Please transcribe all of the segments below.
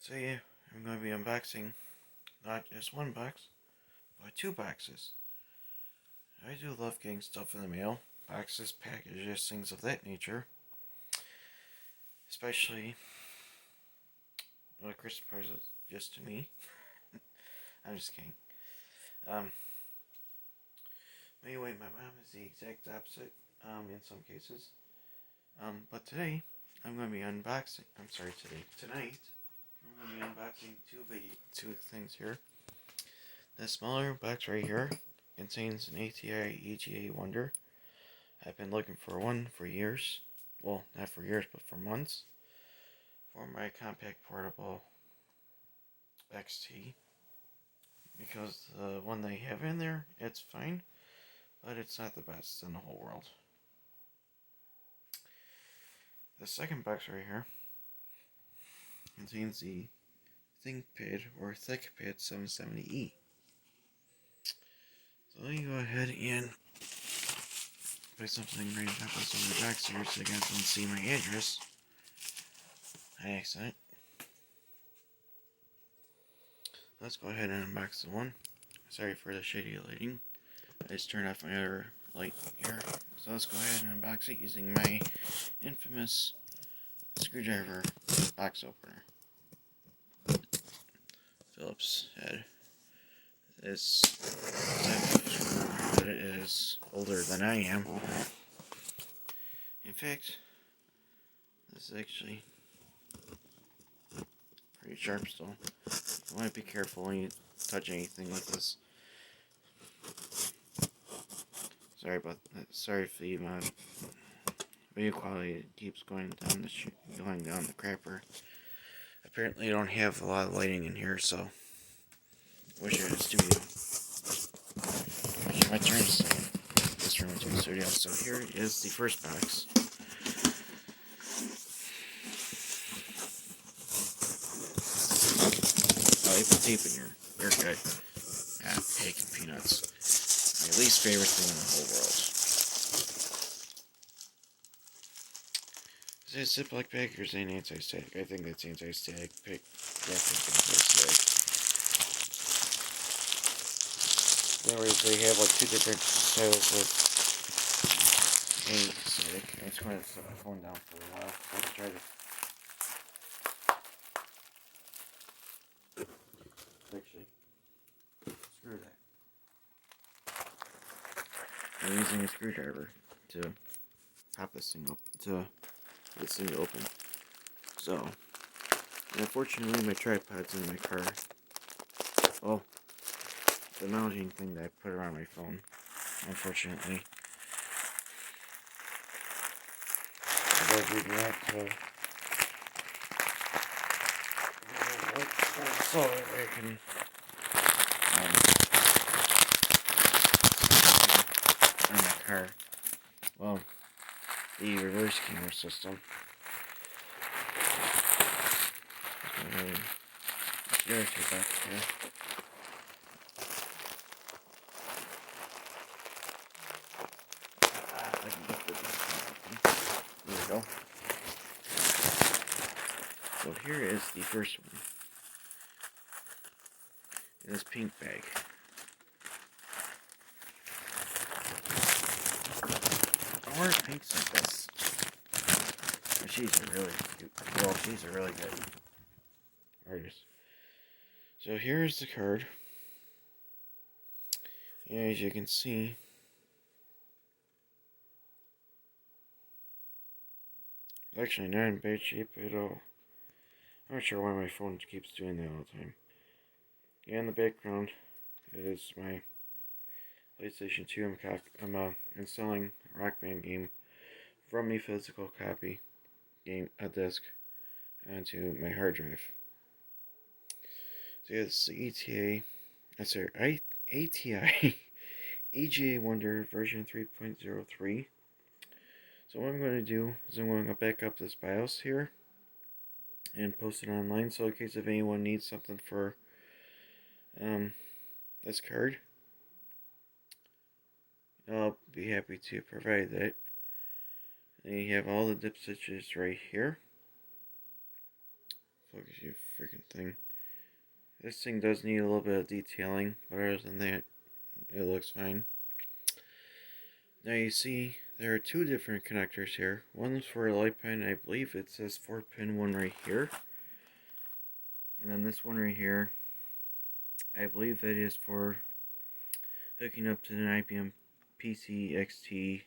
Today I'm going to be unboxing not just one box, but two boxes. I do love getting stuff in the mail, boxes, packages, things of that nature. Especially Christmas presents just to me. I'm just kidding. Anyway, my mom is the exact opposite in some cases. But today I'm going to be unboxing. Tonight I'm going to be unboxing two things here. The smaller box right here contains an ATi EGA Wonder. I've been looking for one for years. Well, not for years, but for months. For my compact portable XT. Because the one they have in there, it's fine. But it's not the best in the whole world. The second box right here contains the ThinkPad or ThinkPad 770E. So let me go ahead and put something right on top of some of the box here so you guys don't see my address. I accident. Let's go ahead and unbox the one. Sorry for the shady lighting. I just turned off my other light here. So let's go ahead and unbox it using my infamous screwdriver box opener. Phillips head. This but it is older than I am. In fact, this is actually pretty sharp still. You want to be careful when you touch anything like this. Sorry if the video quality keeps going down the crapper. Apparently I don't have a lot of lighting in here, so I wish I had a studio. Actually, my turn to say this room into a studio. So here is the first box. Oh, you put tape in here. You're good. Ah, cake and peanuts. My least favorite thing in the whole world. Is it a Ziploc bag or is it an anti-static? I think that's anti-static. Anti-static. Anyways, they have like two different styles of anti-static. I just wanted to set my phone down for a while so I can try to actually screw that. I'm using a screwdriver to pop this thing up, to get this thing to open. So, unfortunately my tripod's in my car. Well, the mounting thing that I put around my phone, unfortunately. I gotta do that so I can in my car. Well, the reverse camera system. There we go. So here is the first one. In this pink bag. I wear pinks like this. She's a really cute. Well, she's a really good artist. So here's the card. And as you can see, it's actually not in bad shape at all. I'm not sure why my phone keeps doing that all the time. And in the background is my PlayStation 2. I'm installing a Rock Band game from a physical copy a disc onto my hard drive. So yeah, this is the ATi EGA Wonder version 3.03. So what I'm going to do is I'm going to back up this BIOS here and post it online, so in case if anyone needs something for this card, I'll be happy to provide that. And you have all the dip stitches right here focus you freaking thing. This thing does need a little bit of detailing, but other than that, it looks fine. Now you see, there are two different connectors here. One's for a light pin, I believe it says 4-pin one right here. And then this one right here, I believe that is for hooking up to an IBM PC XT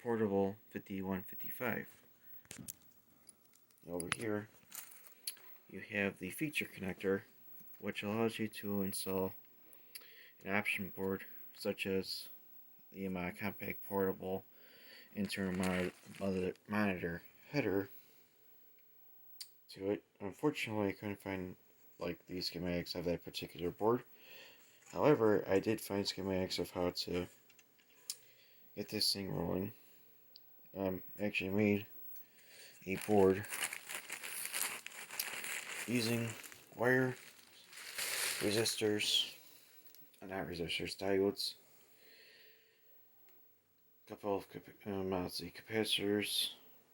Portable 5155. Over here, you have the feature connector, which allows you to install an option board such as the compact portable internal monitor header to it. Unfortunately, I couldn't find like the schematics of that particular board. However, I did find schematics of how to get this thing rolling. Actually made a board using wire, resistors, not resistors, diodes, a couple of capacitors,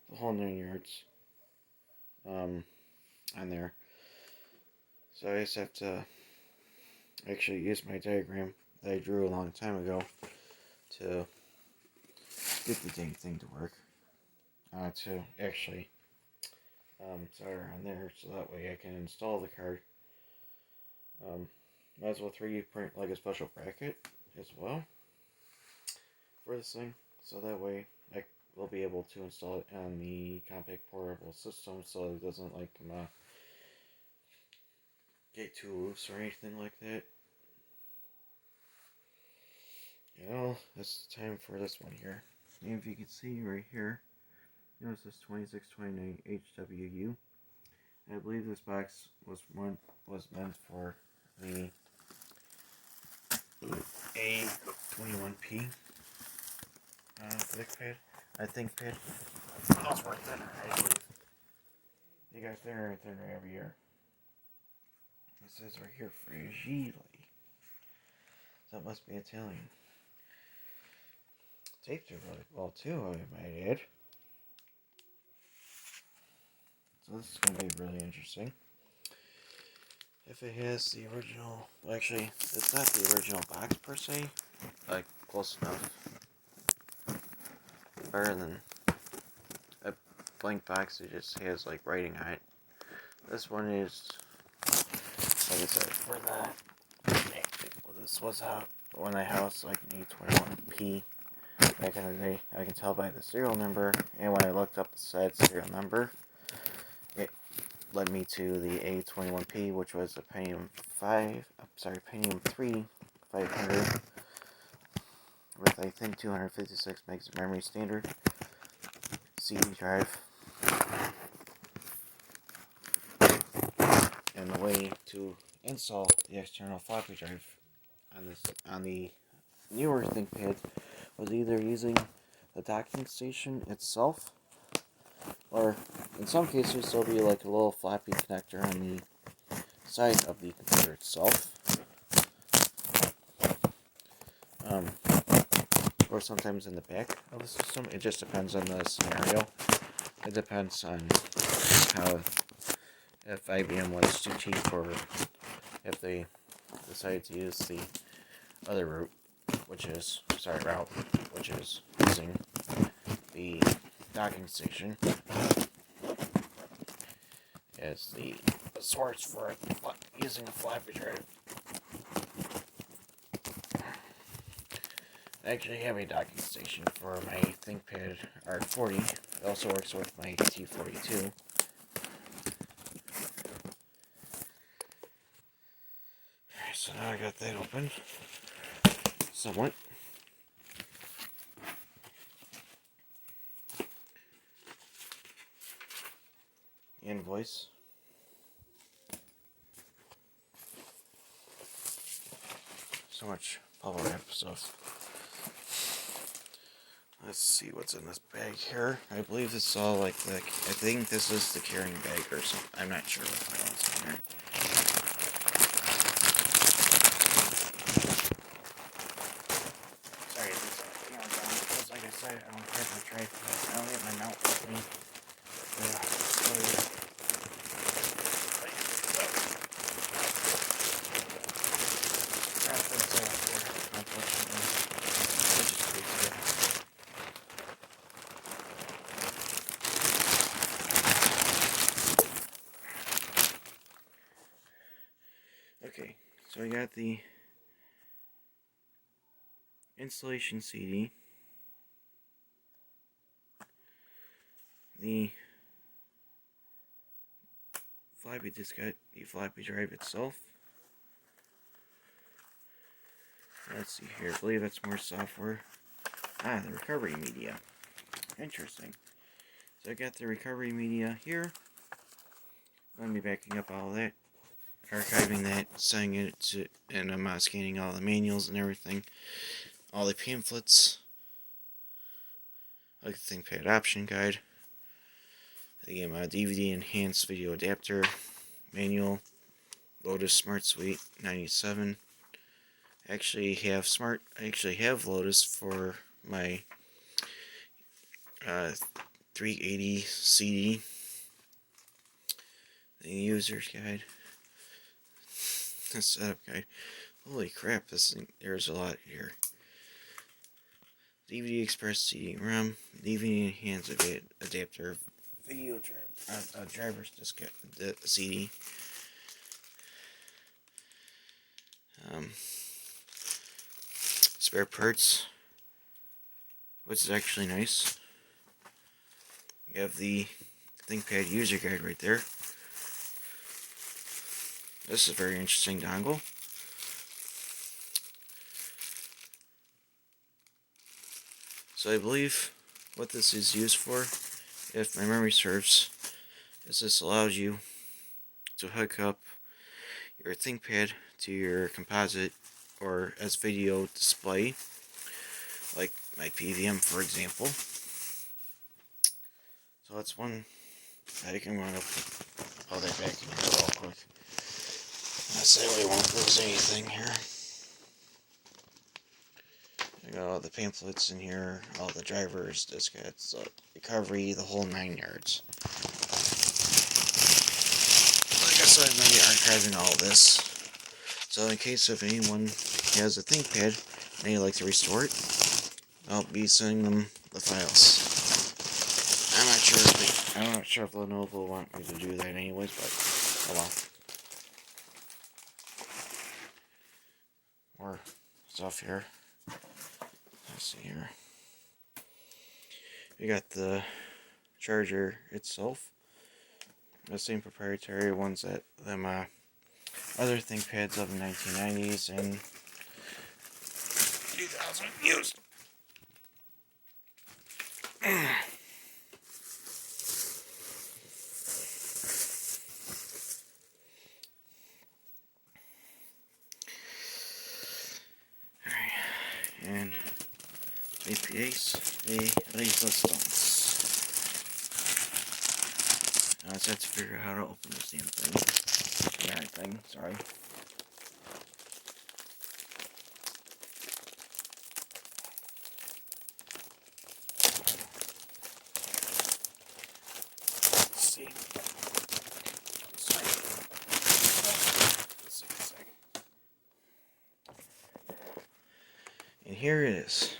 the whole 9 yards on there. So I just have to actually use my diagram that I drew a long time ago to get the dang thing to work. To actually solder on there, so that way I can install the card. Might as well 3D print like a special bracket as well for this thing, so that way I will be able to install it on the compact portable system, so it doesn't like get too loose or anything like that. You know, it's time for this one here. And if you can see right here, notice this 2629 HWU. I believe this box was meant for the A21P ThinkPad. ThinkPad. That's worth thinner, I believe. They got thinner and thinner every year. It says right here, fragile. So it must be Italian. Taped it really well too, I might add. So this is going to be really interesting. If it has the original, well, actually, it's not the original box per se, like close enough. Better than a blank box that just has like writing on it. This one is, like I said, for that. Well, this was when I housed like an A21P back in the day. I can tell by the serial number, and when I looked up the said serial number, it led me to the A21P, which was a Pentium 3 500 with I think 256 megs of memory standard CD drive. And the way to install the external floppy drive on the newer ThinkPad was either using the docking station itself, or in some cases there'll be like a little floppy connector on the side of the computer itself, or sometimes in the back of the system. It just depends on the scenario. It depends on how, if IBM was too cheap, or if they decided to use the other route, which is using the docking station as the source for using a floppy drive. I actually have a docking station for my ThinkPad R40. It also works with my T42. So now I got that open. Somewhat. Invoice. So much bubble wrap stuff. Let's see what's in this bag here. I believe this is all like the. I think this is the carrying bag or something. I'm not sure what else in here. Sorry, this because like I said, I don't have my tripod. I don't have my mount with me. Yeah, so Okay, so I got the installation CD, the floppy diskette, the floppy drive itself. Let's see here, I believe that's more software. Ah, the recovery media. Interesting. So I got the recovery media here. I'm going to be backing up all of that, archiving that, sending it to, and I'm scanning all the manuals and everything, all the pamphlets, like the ThinkPad option guide, the DVD enhanced video adapter manual, Lotus Smart Suite 97. I actually have Lotus for my 380 CD. The user's guide, the setup guide. Holy crap! There's a lot here. DVD Express CD-ROM, DVD enhanced adapter, video drive, driver's diskette, the CD. Spare parts, which is actually nice. You have the ThinkPad user guide right there. This is a very interesting dongle. So I believe what this is used for, if my memory serves, is this allows you to hook up your ThinkPad to your composite or as video display, like my PVM for example. So that's one. I can run up all that back in here real quick. That way I won't lose anything here. I got all the pamphlets in here, all the drivers, diskettes, recovery, the whole 9 yards. Like I said, I'm going to be archiving all this. So in case if anyone has a ThinkPad and they'd like to restore it, I'll be sending them the files. I'm not sure if Lenovo will want me to do that anyways, but oh well. More stuff here. Let's see here. We got the charger itself. The same proprietary ones that them other ThinkPads of the 1990s and 2000 used. And APAs, the resistance. Now I just have to figure out how to open this damn thing. Sorry. Let's see. Sorry. Let's see a second. And here it is.